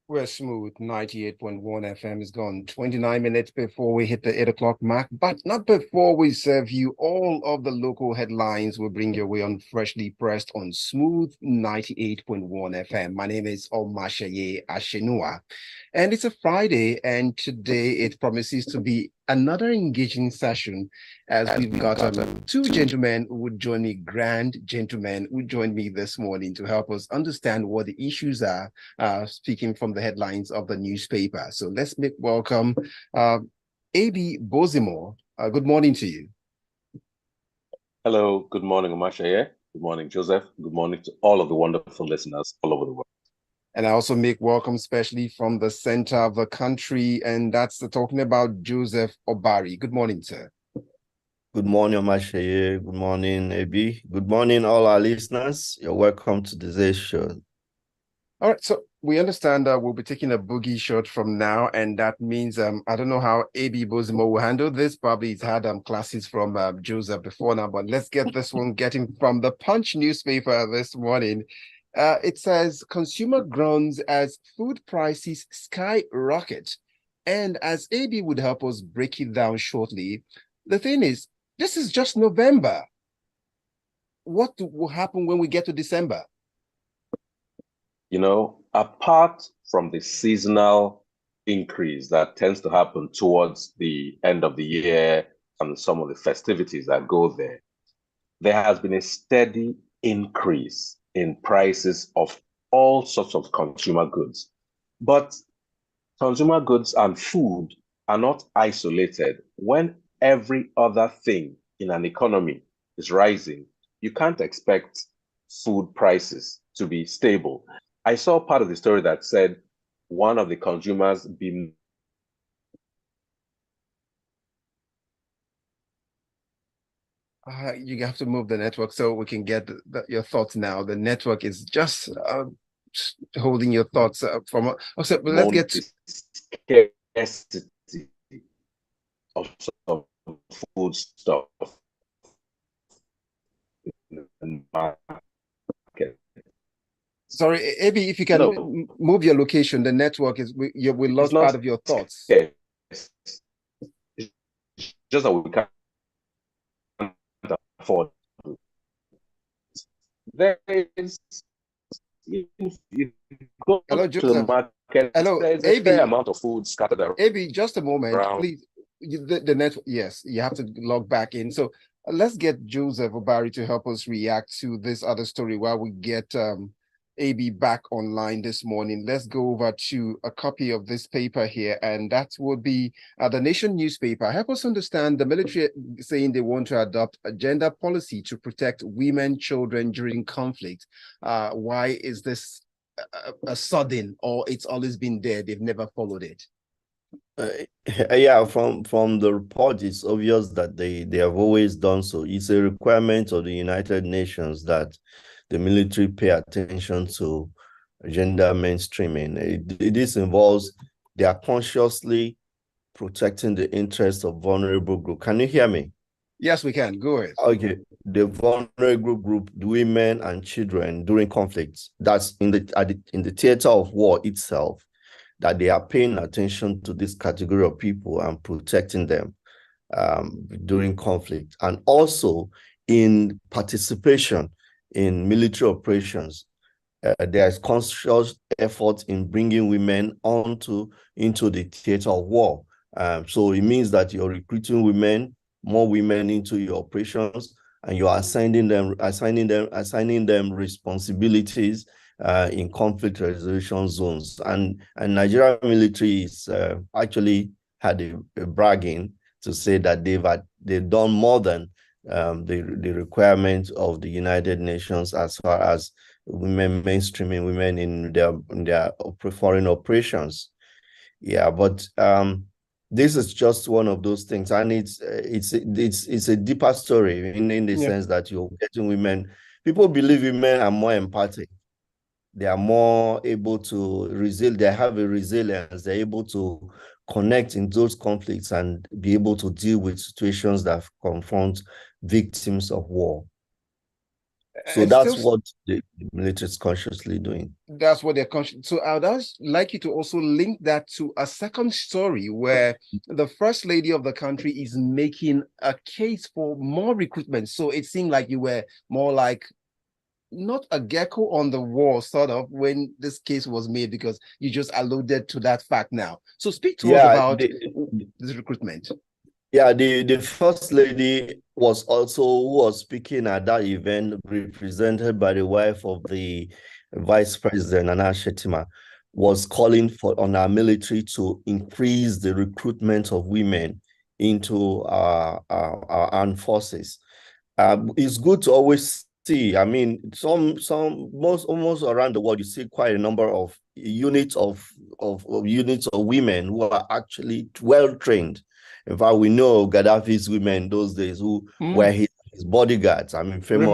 We're smooth. 98.1 FM is gone. 29 minutes before we hit the 8 o'clock mark, but not before we serve you all of the local headlines we bring your way on Freshly Pressed on Smooth 98.1 FM. My name is Omatseye Atsenuwa, and it's a Friday, and today it promises to be another engaging session as we've got two gentlemen who would join me, grand gentlemen who joined me this morning to help us understand what the issues are, speaking from the headlines of the newspaper. So let's make welcome AB Bozimo. Good morning to you. Hello, good morning, Omatseye. Good morning, Joseph. Good morning to all of the wonderful listeners all over the world. And I also make welcome, especially from the center of the country, and that's talking about Joseph Obari. Good morning, sir. Good morning, Omatseye. Good morning, AB. Good morning, all our listeners. You're welcome to today's show. All right, so we understand that we'll be taking a boogie shot from now, and that means I don't know how AB Bozimo will handle this. Probably he's had classes from Joseph before now, but let's get this one getting from the Punch newspaper this morning. It says consumer groans as food prices skyrocket, and as AB would help us break it down shortly, the thing is, this is just November. What will happen when we get to December? You know, apart from the seasonal increase that tends to happen towards the end of the year and some of the festivities that go there, there has been a steady increase in prices of all sorts of consumer goods. But consumer goods and food are not isolated. When every other thing in an economy is rising, you can't expect food prices to be stable. I saw part of the story that said one of the consumers being you have to move the network so we can get your thoughts now. The network is just holding your thoughts from. Okay, but let's get to scarcity of some food stuff in the market. Sorry, AB, if you can move your location, the network is we lost part of your thoughts. Yes. It's just that we can't afford. There is, if you go Hello, to the market, hello, there's AB, a fair amount of food scattered around. AB, just a moment, please. The network, yes, you have to log back in. So let's get Joseph Obari to help us react to this other story while we get AB back online this morning. Let's go over to a copy of this paper here, and that would be the Nation newspaper. Help us understand the military saying they want to adopt a gender policy to protect women, children during conflict. Why is this a sudden, or it's always been there, they've never followed it? Yeah, from the report, it's obvious that they have always done so. It's a requirement of the United Nations that the military pay attention to gender mainstreaming. This involves they are consciously protecting the interests of vulnerable groups. Can you hear me? Yes, we can. Go ahead. Okay. The vulnerable group, the women and children during conflicts, that's in the theater of war itself, that they are paying attention to this category of people and protecting them during conflict. And also in participation in military operations, there is conscious effort in bringing women into the theater of war. So it means that you're recruiting more women into your operations, and you are assigning them responsibilities in conflict resolution zones. And Nigerian military is actually had a bragging to say that they've done more than the requirements of the United Nations as far as women mainstreaming women in their foreign operations. Yeah, but this is just one of those things, and it's a deeper story in the sense that you're getting women. People believe women are more empathic. They are more able to they have a resilience. They're able to connect in those conflicts and be able to deal with situations that confront victims of war. So that's what the military is consciously doing. That's what they're conscious. So I would like you to also link that to a second story where the first lady of the country is making a case for more recruitment. So it seemed like you were more like not a gecko on the wall, sort of, when this case was made, because you just alluded to that fact now. So speak to us about this recruitment. Yeah, the first lady was also who was speaking at that event, represented by the wife of the vice president, Nana Shetima, was calling on our military to increase the recruitment of women into our armed forces. It's good to always see. I mean, almost around the world, you see quite a number of units of women who are actually well trained. In fact, we know Gaddafi's women those days who were his bodyguards. I mean, famous.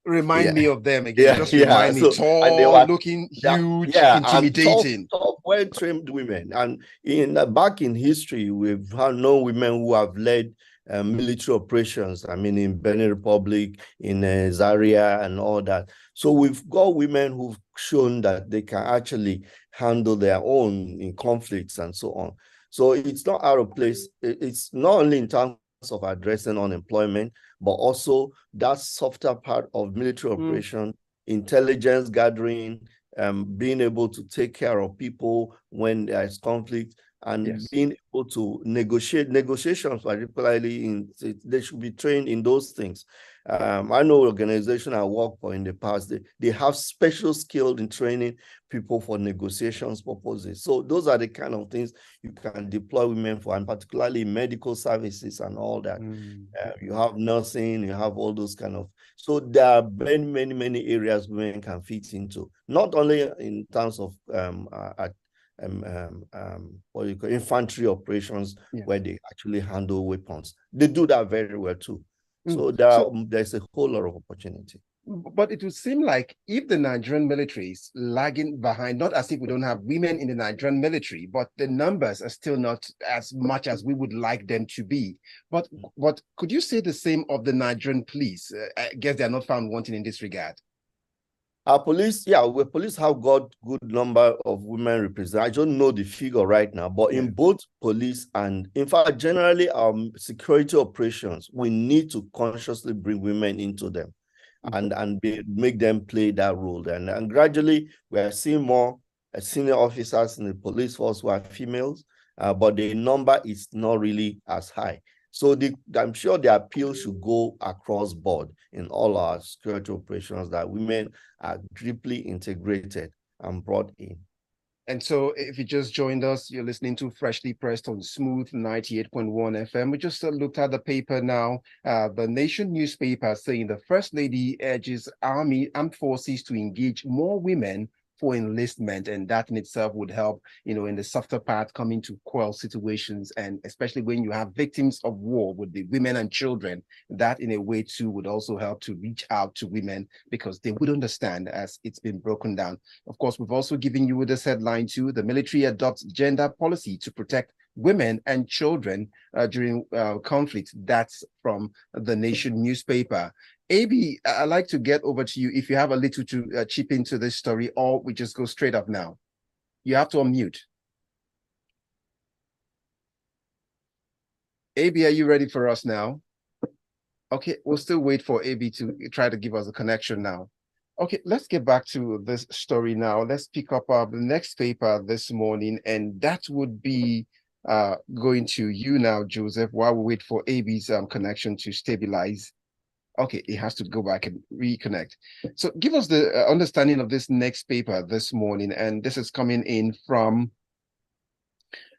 Remind me of them again. Just remind me. Tall, looking huge, intimidating. Top well-trained women. And back in history, we've had known women who have led military operations. I mean, in Benin Republic, in Zaria, and all that. So we've got women who've shown that they can actually handle their own in conflicts and so on. So it's not out of place. It's not only in terms of addressing unemployment, but also that softer part of military operation, intelligence gathering, being able to take care of people when there is conflict, and being able to negotiations, particularly they should be trained in those things. I know organization I work for in the past, they have special skill in training people for negotiations purposes. So those are the kind of things you can deploy women for, and particularly medical services and all that. You have nursing, you have all those kind of. So there are many areas women can fit into, not only in terms of what you call infantry operations, where they actually handle weapons. They do that very well too. So there's a whole lot of opportunity. But it would seem like if the Nigerian military is lagging behind, not as if we don't have women in the Nigerian military, but the numbers are still not as much as we would like them to be. But could you say the same of the Nigerian police? I guess they are not found wanting in this regard. Our police, police have got good number of women represented. I don't know the figure right now, but in both police and, in fact, generally our security operations, we need to consciously bring women into them and make them play that role. And gradually, we are seeing more senior officers in the police force who are females, but the number is not really as high. So I'm sure the appeal should go across board in all our security operations, that women are deeply integrated and brought in. And so if you just joined us, you're listening to Freshly Pressed on Smooth 98.1 FM. We just looked at the paper now, the Nation newspaper, saying the First Lady urges armed forces to engage more women for enlistment, and that in itself would help, in the softer part, coming to quell situations, and especially when you have victims of war with the women and children, that in a way too would also help to reach out to women, because they would understand as it's been broken down. Of course, we've also given you this headline too: the military adopts gender policy to protect women and children during conflict. That's from the Nation newspaper. AB, I'd like to get over to you if you have a little to chip into this story, or we just go straight up now. You have to unmute. AB, are you ready for us now? Okay, we'll still wait for AB to try to give us a connection now. Okay, let's get back to this story now. Let's pick up the next paper this morning, and that would be going to you now, Joseph, while we wait for AB's connection to stabilize. Okay, it has to go back and reconnect. So give us the understanding of this next paper this morning. And this is coming in from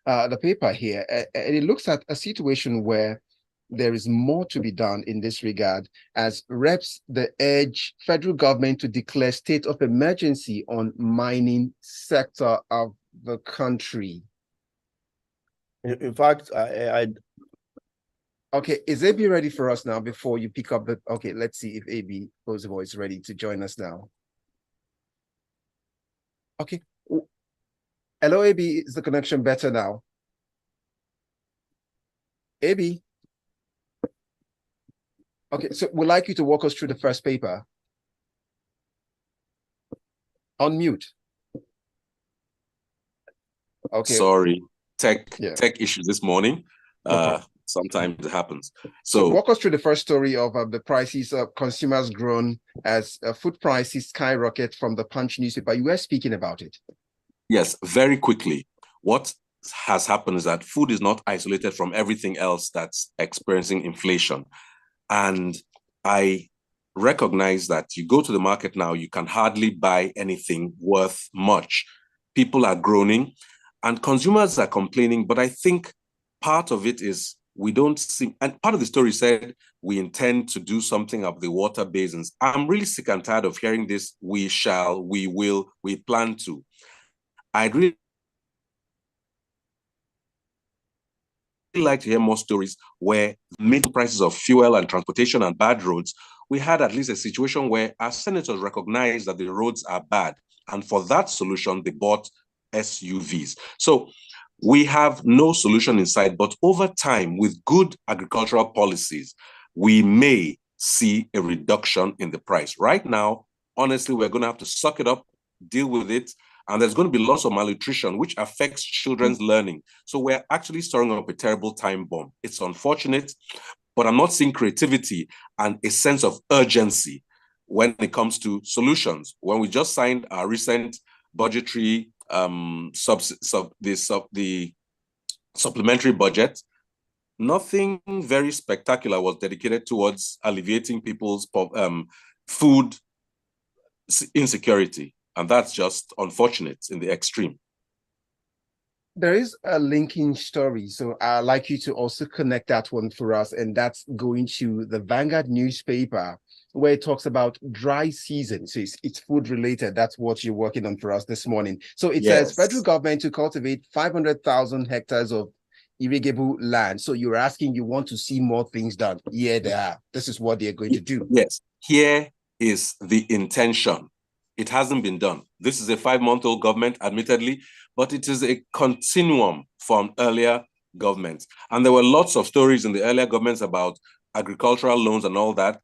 the paper here. And it looks at a situation where there is more to be done in this regard, as reps the urge federal government to declare state of emergency on mining sector of the country. In fact, Okay, is AB ready for us now before you pick up the... Okay, let's see if AB Bozimo is ready to join us now. Okay. Hello, AB, is the connection better now? AB? Okay, so we'd like you to walk us through the first paper. On mute. Okay. Sorry, tech issues this morning. Okay. Sometimes it happens. So walk us through the first story of the prices of consumers grown as food prices skyrocket from the Punch newspaper. You were speaking about it. Yes, very quickly. What has happened is that food is not isolated from everything else that's experiencing inflation. And I recognize that you go to the market now, you can hardly buy anything worth much. People are groaning and consumers are complaining, but I think part of it is we don't see, and part of the story said we intend to do something of the water basins. I'm really sick and tired of hearing this, we shall, we will, we plan to. I'd really like to hear more stories where major prices of fuel and transportation and bad roads, we had at least a situation where our senators recognized that the roads are bad. And for that solution, they bought SUVs. So we have no solution in sight, but over time, with good agricultural policies, we may see a reduction in the price. Right now, honestly, we're going to have to suck it up, deal with it, and there's going to be lots of malnutrition, which affects children's learning. So we're actually stirring up a terrible time bomb. It's unfortunate, but I'm not seeing creativity and a sense of urgency when it comes to solutions. When we just signed our recent budgetary the supplementary budget, nothing very spectacular was dedicated towards alleviating people's food insecurity. And that's just unfortunate in the extreme. There is a linking story, so I'd like you to also connect that one for us, and that's going to the Vanguard newspaper, where it talks about dry season. So it's food related. That's what you're working on for us this morning. So it says federal government to cultivate 500,000 hectares of irrigable land. So you're asking, you want to see more things done. Yeah, they are. This is what they're going to do. Yes, here is the intention. It hasn't been done. This is a 5-month-old government, admittedly, but it is a continuum from earlier governments. And there were lots of stories in the earlier governments about agricultural loans and all that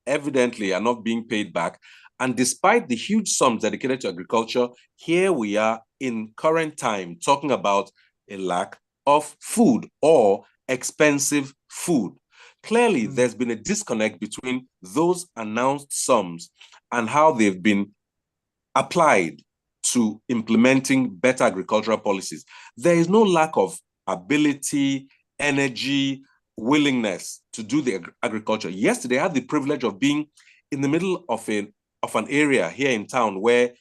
evidently are not being paid back. And despite the huge sums dedicated to agriculture, here we are in current time talking about a lack of food or expensive food. Clearly, there's been a disconnect between those announced sums and how they've been applied to implementing better agricultural policies. There is no lack of ability, energy, willingness to do the agriculture. Yesterday, I had the privilege of being in the middle of an area here in town where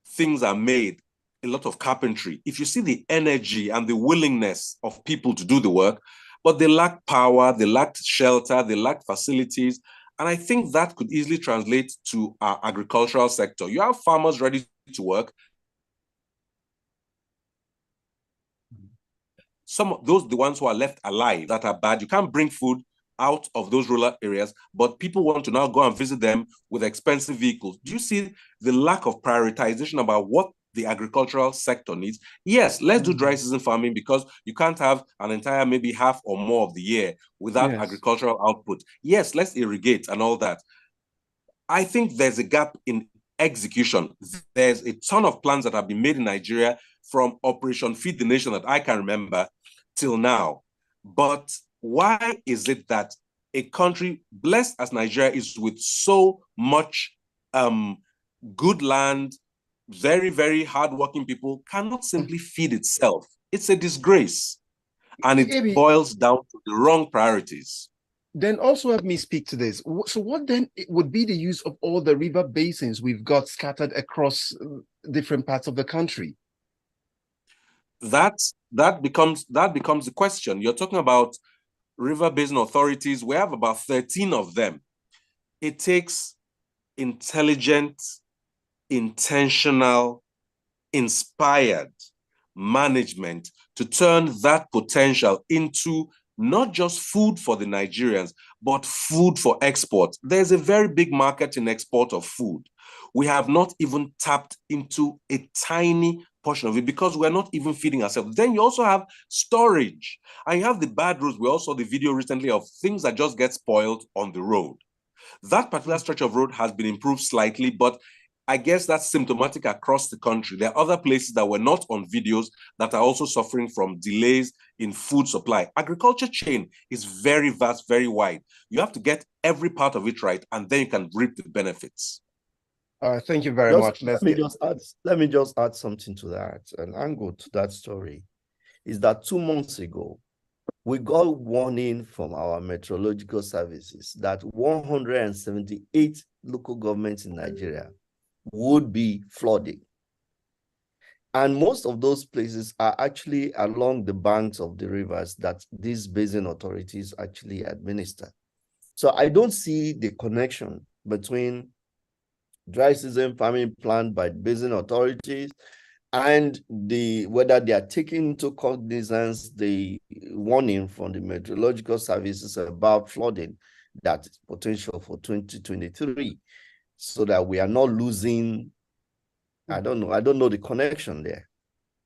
things are made, a lot of carpentry. If you see the energy and the willingness of people to do the work, but they lack power, they lacked shelter, they lacked facilities. And I think that could easily translate to our agricultural sector. You have farmers ready to work. Some of those, the ones who are left alive that are bad, you can't bring food out of those rural areas, but people want to now go and visit them with expensive vehicles. Do you see the lack of prioritization about what the agricultural sector needs? Yes, let's do dry season farming because you can't have an entire maybe half or more of the year without agricultural output. Yes, let's irrigate and all that. I think there's a gap in execution. There's a ton of plans that have been made in Nigeria from Operation Feed the Nation that I can remember till now. But why is it that a country blessed as Nigeria is with so much good land, very, very hardworking people, cannot simply feed itself? It's a disgrace. And it boils down to the wrong priorities. Then also help me speak to this. So what then would be the use of all the river basins we've got scattered across different parts of the country? That becomes the question. You're talking about river basin authorities. We have about 13 of them. It takes intelligent, intentional, inspired management to turn that potential into not just food for the Nigerians, but food for export. There's a very big market in export of food. We have not even tapped into a tiny portion of it because we're not even feeding ourselves. Then you also have storage, and you have the bad roads. We also saw the video recently of things that just get spoiled on the road. That particular stretch of road has been improved slightly, but I guess that's symptomatic across the country. There are other places that were not on videos that are also suffering from delays in food supply. Agriculture chain is very vast, very wide. You have to get every part of it right, and then you can reap the benefits. Thank you very much. Let me just add something to that. An angle to that story is that 2 months ago, we got warning from our meteorological services that 178 local governments in Nigeria would be flooding. And most of those places are actually along the banks of the rivers that these basin authorities actually administer. So I don't see the connection between dry season farming planned by basin authorities and whether they are taking into cognizance the warning from the meteorological services about flooding that is potential for 2023, so that we are not losing. I don't know the connection there.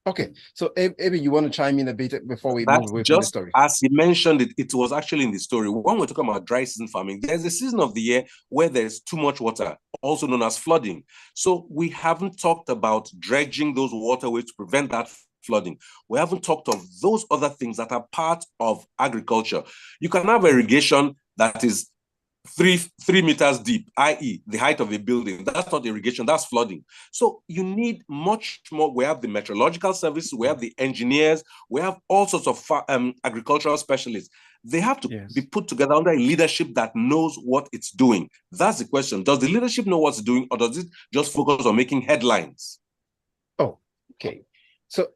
Okay, so maybe you want to chime in a bit before we That's move away just from the story. As he mentioned it was actually in the story. When we're talking about dry season farming, there's a season of the year where there's too much water, also known as flooding. So we haven't talked about dredging those waterways to prevent that flooding. We haven't talked of those other things that are part of agriculture. You can have irrigation that is 3 meters deep, i.e., the height of a building. That's not irrigation, that's flooding. So you need much more. We have the meteorological services, we have the engineers, we have all sorts of agricultural specialists. They have to be put together under a leadership that knows what it's doing. That's the question. Does the leadership know what it's doing, or does it just focus on making headlines? Oh, okay. So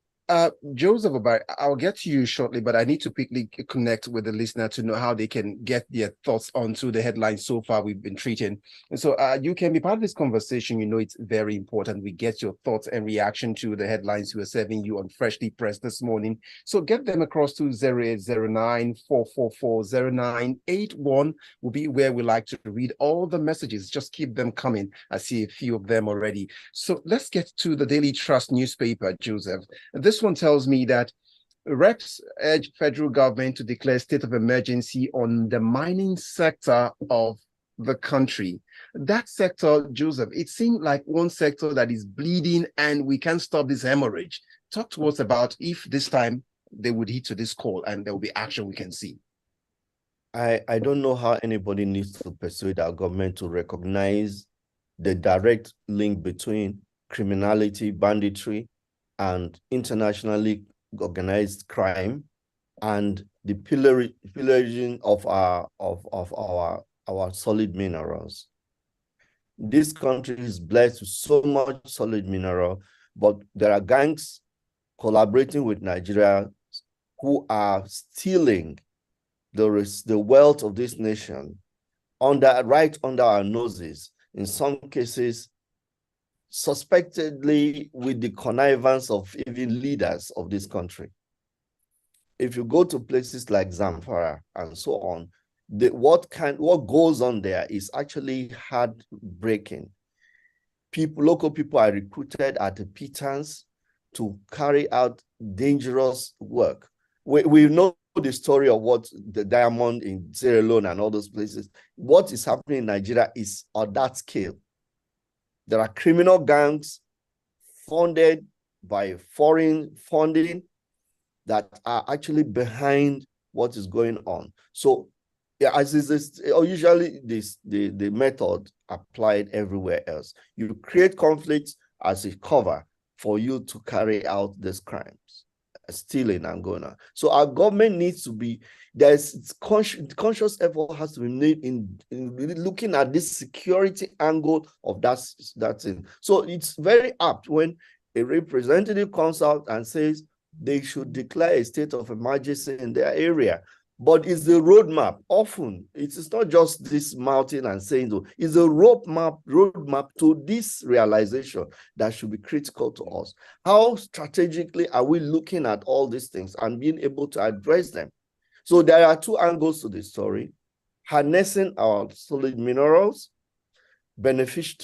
Joseph Obari, I'll get to you shortly, but I need to quickly connect with the listener to know how they can get their thoughts onto the headlines so far we've been treating. And so you can be part of this conversation. You know, it's very important we get your thoughts and reaction to the headlines we're serving you on Freshly Pressed this morning. So get them across to 0809-444-0981 will be where we like to read all the messages. Just keep them coming. I see a few of them already. So let's get to the Daily Trust newspaper, Joseph. This one tells me that reps urge federal government to declare state of emergency on the mining sector of the country. That sector, Joseph, it seemed like one sector that is bleeding and we can't stop this hemorrhage. Talk to us about if this time they would heed to this call and there will be action we can see. I don't know how anybody needs to persuade our government to recognize the direct link between criminality, banditry, and internationally organized crime, and the pillaging of our solid minerals. This country is blessed with so much solid mineral, but there are gangs collaborating with Nigeria who are stealing the wealth of this nation right under our noses, in some cases suspectedly with the connivance of even leaders of this country. If you go to places like Zamfara and so on, what goes on there is actually heartbreaking. Local people are recruited at a pittance to carry out dangerous work. We know the story of what the diamond in Sierra Leone and all those places. What is happening in Nigeria is on that scale. There are criminal gangs funded by foreign funding that are actually behind what is going on. So, yeah, as is usually the method applied everywhere else. You create conflicts as a cover for you to carry out these crimes, stealing and going on. So our government needs to be, conscious effort has to be made in looking at this security angle of that thing. So it's very apt when a representative comes out and says they should declare a state of emergency in their area. But it's the roadmap. Often it's not just this mountain and saying so. It's a roadmap to this realization that should be critical to us. How strategically are we looking at all these things and being able to address them? So there are two angles to this story: harnessing our solid minerals, to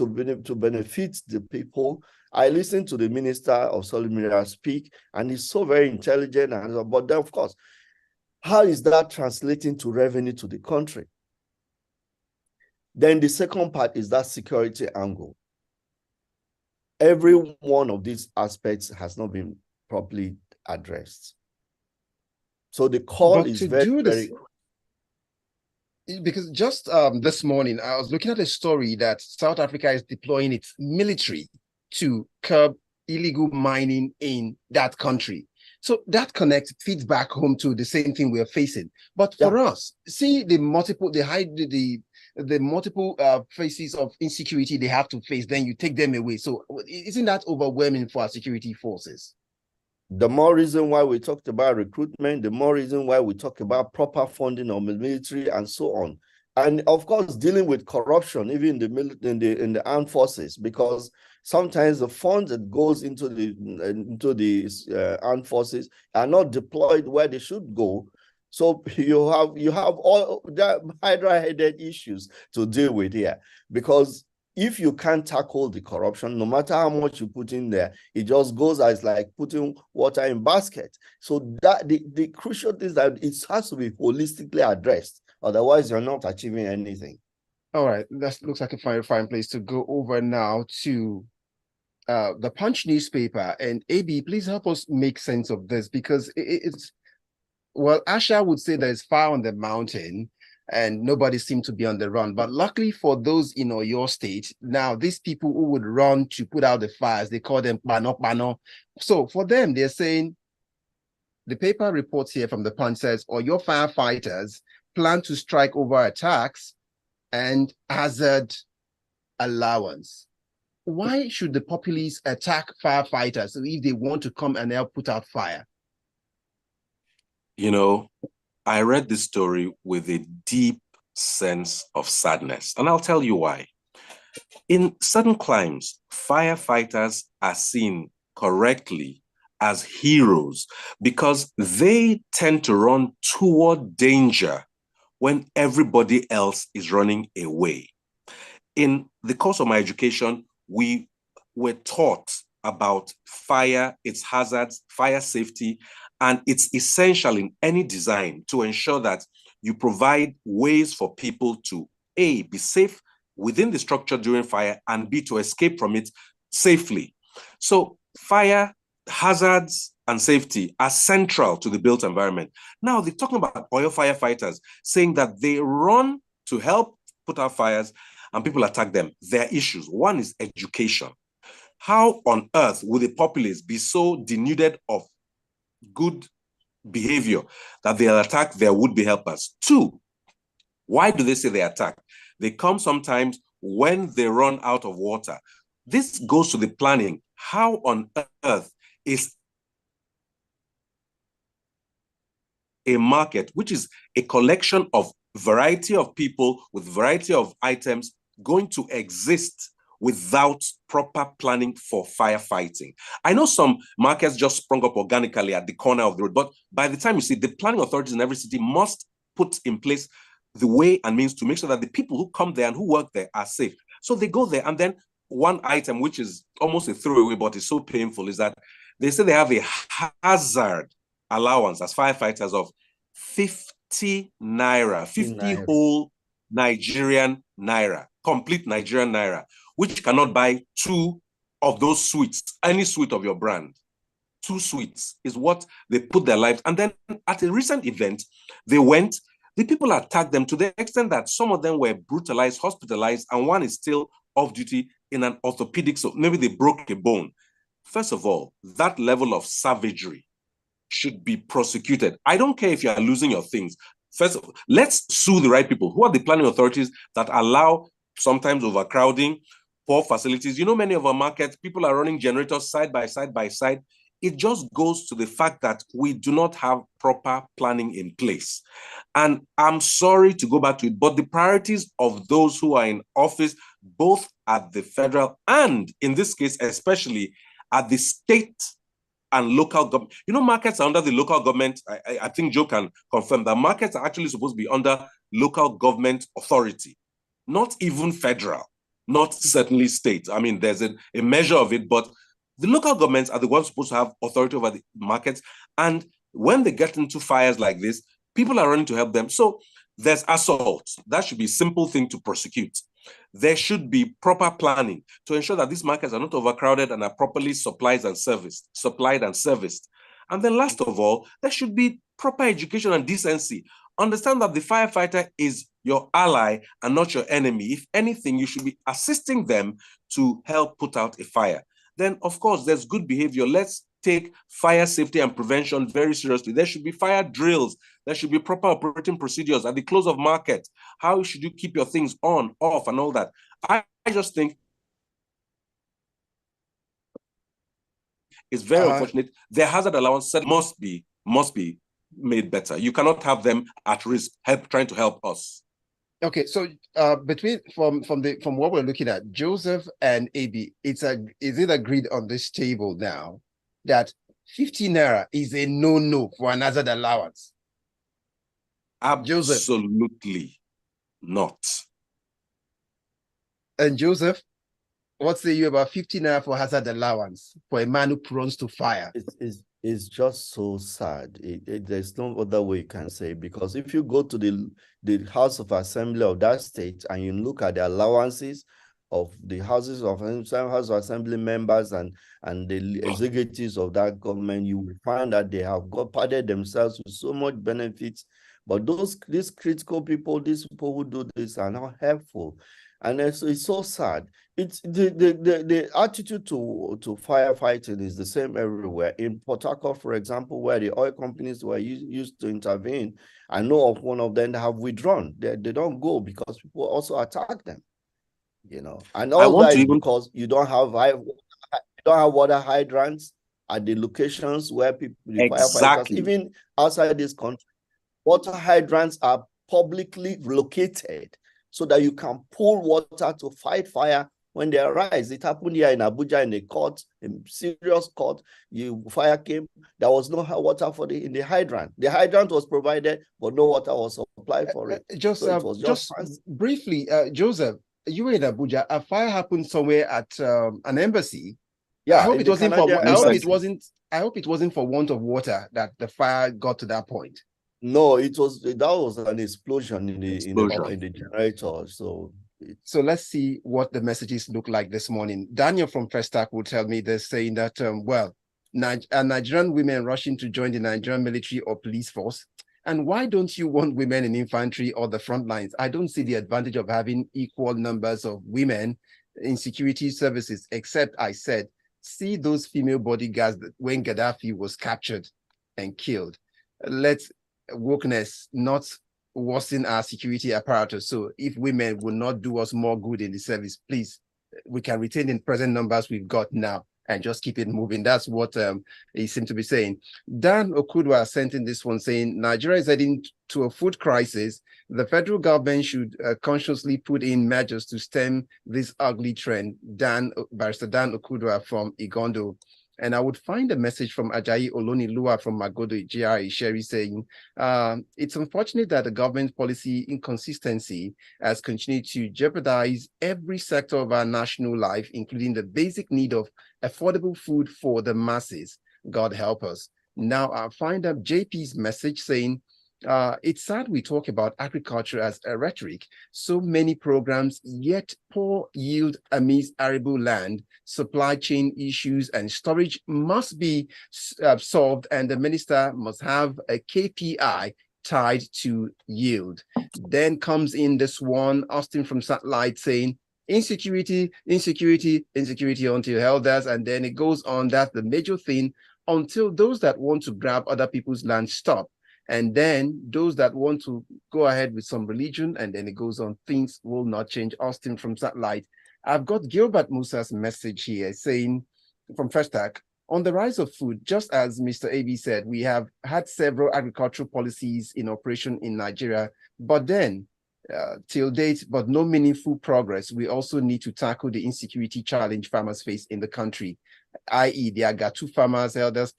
benefit the people. I listened to the Minister of Solid Minerals speak, and he's so very intelligent. But then, of course, how is that translating to revenue to the country? Then the second part is that security angle. every one of these aspects has not been properly addressed. So the call is very, because just this morning I was looking at a story that South Africa is deploying its military to curb illegal mining in that country. So that feeds back home to the same thing we are facing. But for us, see the multiple phases of insecurity they have to face, then you take them away. So isn't that overwhelming for our security forces? The more reason why we talked about recruitment, the more reason why we talk about proper funding of the military and so on. And of course, dealing with corruption, even in the armed forces, because sometimes the funds that goes into the armed forces are not deployed where they should go. So you have all the hydra-headed issues to deal with here, because if you can't tackle the corruption, no matter how much you put in there, it just goes as like putting water in basket. So that the crucial thing is that it has to be holistically addressed. Otherwise, you're not achieving anything. All right, that looks like a fine place to go over now to the Punch newspaper. And AB, please help us make sense of this, because it's, well, Asha would say there's fire on the mountain and nobody seemed to be on the run. But luckily for those in your state, now these people who would run to put out the fires, they call them pano. So for them, they're saying, the paper reports here from the Punch says, or your firefighters plan to strike over attacks and hazard allowance. Why should the populace attack firefighters if they want to come and help put out fire? You know, I read this story with a deep sense of sadness, and I'll tell you why. In certain climes, firefighters are seen correctly as heroes because they tend to run toward danger when everybody else is running away. In the course of my education, we were taught about fire, its hazards, fire safety, and it's essential in any design to ensure that you provide ways for people to A, be safe within the structure during fire, and B, to escape from it safely. So fire, hazards, and safety are central to the built environment. Now they're talking about oil firefighters, saying that they run to help put out fires and people attack them. There are issues. One is education. How on earth would the populace be so denuded of good behavior that they'll attack their would-be helpers? Two, why do they say they attack? They come sometimes when they run out of water. This goes to the planning. How on earth is a market, which is a collection of variety of people with variety of items, going to exist without proper planning for firefighting? I know some markets just sprung up organically at the corner of the road, but by the time you see, the planning authorities in every city must put in place the way and means to make sure that the people who come there and who work there are safe. So they go there, and then one item, which is almost a throwaway, but is so painful, is that they say they have a hazard allowance as firefighters of 50 naira, 50 whole Nigerian naira, complete Nigerian naira, which cannot buy 2 of those sweets, any sweet of your brand. 2 sweets is what they put their lives. And then at a recent event, the people attacked them to the extent that some of them were brutalized, hospitalized, and one is still off duty in an orthopedic, so maybe they broke a bone. First of all, that level of savagery should be prosecuted. I don't care if you are losing your things. First of all, let's sue the right people. Who are the planning authorities that allow sometimes overcrowding, poor facilities? You know, many of our markets, people are running generators side by side. It just goes to the fact that we do not have proper planning in place. And I'm sorry to go back to it, but the priorities of those who are in office, both at the federal and in this case, especially at the state and local government. You know, markets are under the local government. I think Joe can confirm that markets are actually supposed to be under local government authority, not even federal, not certainly state. I mean, there's a measure of it, but the local governments are the ones supposed to have authority over the markets. And when they get into fires like this, people are running to help them. So there's assault. That should be a simple thing to prosecute. There should be proper planning to ensure that these markets are not overcrowded and are properly supplied and serviced. And then last of all, there should be proper education and decency. Understand that the firefighter is your ally and not your enemy. If anything, you should be assisting them to help put out a fire. Then, of course, there's good behavior. Let's take fire safety and prevention very seriously. There should be fire drills. There should be proper operating procedures at the close of market. How should you keep your things on, off, and all that? I just think it's very unfortunate. Their hazard allowance must be made better. You cannot have them at risk, trying to help us. Okay, so from what we're looking at, Joseph and AB, is it agreed on this table now that 50 naira is a no for an hazard allowance? Absolutely not. And Joseph, what say you about 50 naira for hazard allowance for a man who runs to fire? It's just so sad. There's no other way you can say, because if you go to the House of Assembly of that state and you look at the allowances of the House of Assembly members and the executives of that government, you will find that they have padded themselves with so much benefits. But these critical people, these people who do this, are not helpful. And it's so sad. It's the attitude to firefighting is the same everywhere. In Port Harcourt, for example, where the oil companies were used to intervene, I know of one of them that have withdrawn. They don't go because people also attack them. And all that is because you don't have water hydrants at the locations where the firefighters, even outside this country, water hydrants are publicly located so that you can pull water to fight fire when they arise. It happened here in Abuja in a court, a serious court. Fire came. There was no water in the hydrant. The hydrant was provided, but no water was supplied for it. Just briefly, Joseph, you were in Abuja. A fire happened somewhere at an embassy. Yeah, I hope it wasn't I hope it wasn't for want of water that the fire got to that point. No, that was an explosion in the generator. So let's see what the messages look like this morning. Daniel from Festac will tell me they're saying that Nigerian women rushing to join the Nigerian military or police force. And why don't you want women in infantry or the front lines? I don't see the advantage of having equal numbers of women in security services, except I said, see those female bodyguards when Gaddafi was captured and killed. Let's wokeness not worsen our security apparatus. So if women will not do us more good in the service, please, we can retain the present numbers we've got now and just keep it moving. That's what he seemed to be saying. Dan Okudwa sent in this one saying, Nigeria is heading to a food crisis. The federal government should consciously put in measures to stem this ugly trend. Barrister Dan Okudwa from Igondo. And I would find a message from Ajayi Olonilua from Magodo GRA Sherry saying, it's unfortunate that the government policy inconsistency has continued to jeopardize every sector of our national life, including the basic need of affordable food for the masses. God help us. Now I find up JP's message saying, it's sad we talk about agriculture as a rhetoric. So many programs, yet poor yield amidst arable land, supply chain issues and storage must be solved, and the minister must have a KPI tied to yield. Then comes in this one, Austin from Satellite saying, insecurity until hell does, and then it goes on. That's the major thing until those that want to grab other people's land stop. And then those that want to go ahead with some religion, and then it goes on, things will not change. Austin from Satellite. I've got Gilbert Musa's message here saying from Festac, on the rise of food, just as Mr. AB said, we have had several agricultural policies in operation in Nigeria, but then till date, but no meaningful progress. We also need to tackle the insecurity challenge farmers face in the country, i.e. the Agatu farmers elders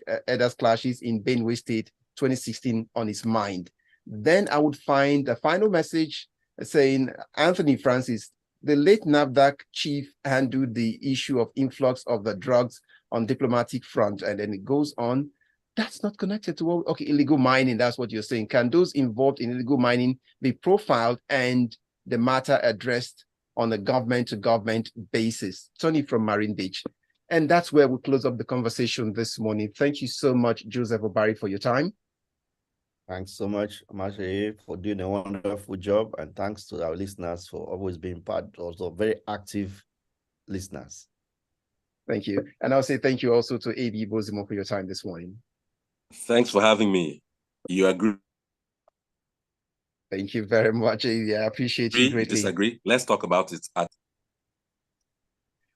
clashes in Benue State 2016 on his mind. Then I would find the final message saying, Anthony Francis, the late NAFDAC chief handled the issue of influx of the drugs on diplomatic front. And then it goes on. That's not connected to what, okay, illegal mining, that's what you're saying. Can those involved in illegal mining be profiled and the matter addressed on a government-to-government basis. Tony from Marine Beach. And that's where we close up the conversation this morning. Thank you so much, Joseph Obari, for your time. Thanks so much, Omatseye, for doing a wonderful job. And thanks to our listeners for always being part, also very active listeners. Thank you. And I'll say thank you also to AB Bozimo for your time this morning. Thanks for having me. You agree? Thank you very much, AB. I appreciate you greatly. Disagree? Let's talk about it.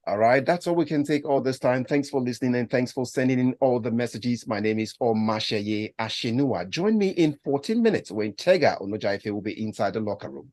All right, that's all we can take all this time. Thanks for listening and thanks for sending in all the messages. My name is Omatseye Atsenuwa. Join me in 14 minutes when Tega Onojaife will be inside the locker room.